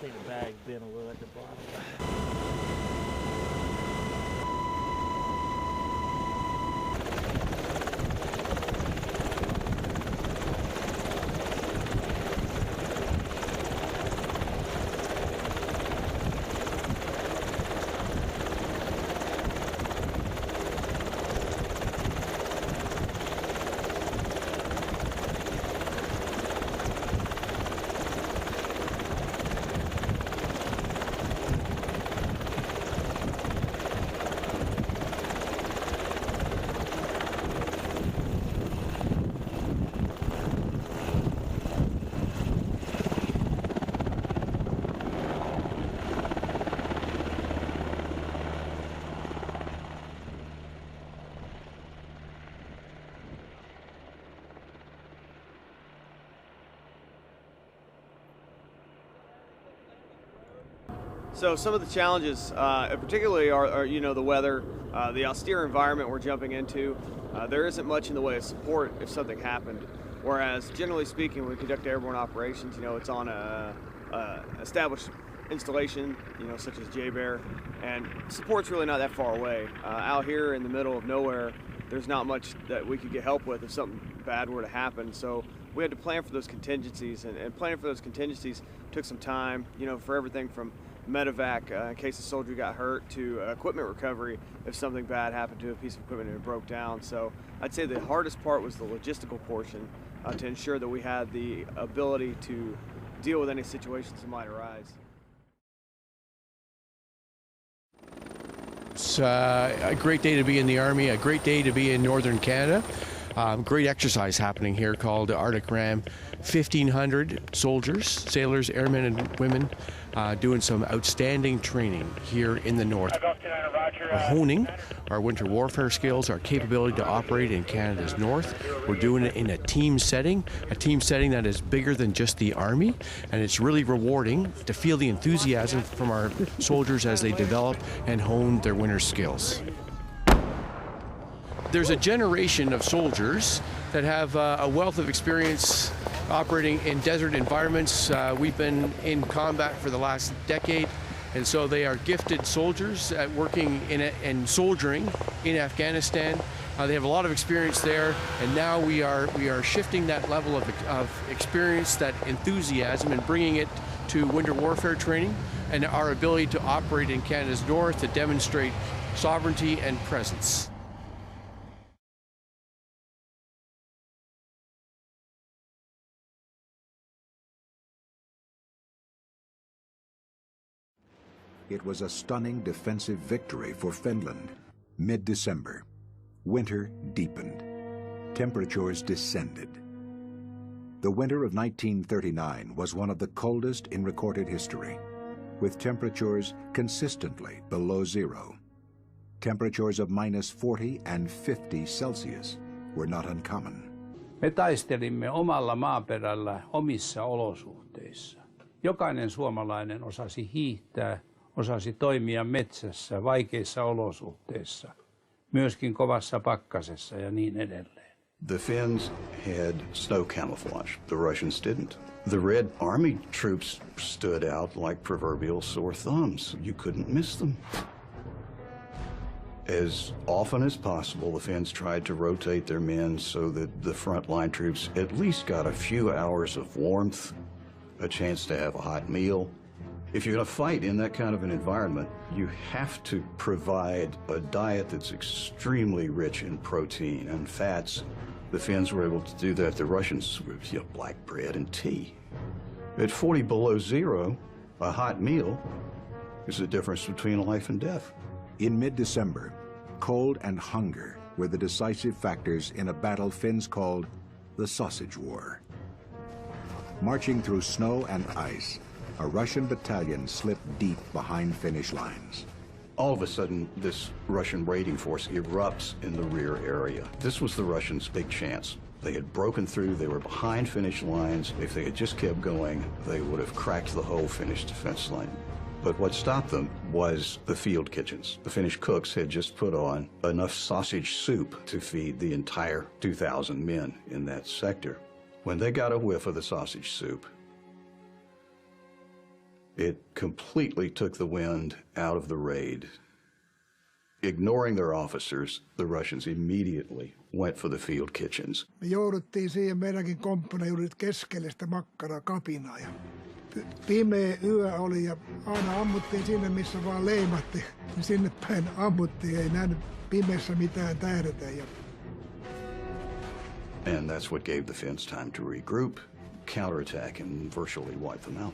think the bag's been a little at the bottom. So some of the challenges, particularly, are the weather, the austere environment we're jumping into. There isn't much in the way of support if something happened. Whereas, generally speaking, when we conduct airborne operations, it's on a established installation, such as JBER, and support's really not that far away. Out here in the middle of nowhere, there's not much that we could get help with if something bad were to happen. So we had to plan for those contingencies, and planning for those contingencies took some time, for everything from medevac in case the soldier got hurt to equipment recovery if something bad happened to a piece of equipment and it broke down. So I'd say the hardest part was the logistical portion to ensure that we had the ability to deal with any situations that might arise. It's a great day to be in the Army, a great day to be in Northern Canada. Great exercise happening here called Arctic Ram. 1,500 soldiers, sailors, airmen and women doing some outstanding training here in the north. We're honing our winter warfare skills, our capability to operate in Canada's north. We're doing it in a team setting that is bigger than just the Army, and it's really rewarding to feel the enthusiasm from our soldiers as they develop and hone their winter skills. There's a generation of soldiers that have a wealth of experience operating in desert environments. We've been in combat for the last decade, and so they are gifted soldiers at working and soldiering in Afghanistan. They have a lot of experience there, and now we are shifting that level of experience, that enthusiasm, and bringing it to winter warfare training and our ability to operate in Canada's north to demonstrate sovereignty and presence. It was a stunning defensive victory for Finland. Mid-December, winter deepened. Temperatures descended. The winter of 1939 was one of the coldest in recorded history, with temperatures consistently below zero. Temperatures of -40 and 50 Celsius were not uncommon. Me taistelimme omalla maaperällä omissa olosuhteissa. Jokainen suomalainen osasi hiihtää, osasi toimia metsässä vaikeissa olosuhteissa, myöskin kovassa pakkasessa ja niin edelleen. The Finns had snow camouflage. The Russians didn't. The Red Army troops stood out like proverbial sore thumbs. You couldn't miss them. As often as possible, the Finns tried to rotate their men so that the frontline troops at least got a few hours of warmth, a chance to have a hot meal. If you're going to fight in that kind of an environment, you have to provide a diet that's extremely rich in protein and fats. The Finns were able to do that. The Russians were, black bread and tea. At 40 below zero, a hot meal is the difference between life and death. In mid-December, cold and hunger were the decisive factors in a battle Finns called the Sausage War. Marching through snow and ice, a Russian battalion slipped deep behind Finnish lines. All of a sudden, this Russian raiding force erupts in the rear area. This was the Russians' big chance. They had broken through, they were behind Finnish lines. If they had just kept going, they would have cracked the whole Finnish defense line. But what stopped them was the field kitchens. The Finnish cooks had just put on enough sausage soup to feed the entire 2,000 men in that sector. When they got a whiff of the sausage soup, It completely took the wind out of the raid. Ignoring their officers, the Russians immediately went for the field kitchens. Me jouduttiin siihen meidänkin komppani joudut keskelle sitä makkarakapinaa. Ja pimeä yö oli ja aina ammuttiin sinne, missä vaan leimatti. Niin sinne päin ammuttiin, ei nähnyt pimeässä mitään tähdetä. And that's what gave the Finns time to regroup, counterattack, and virtually wipe them out.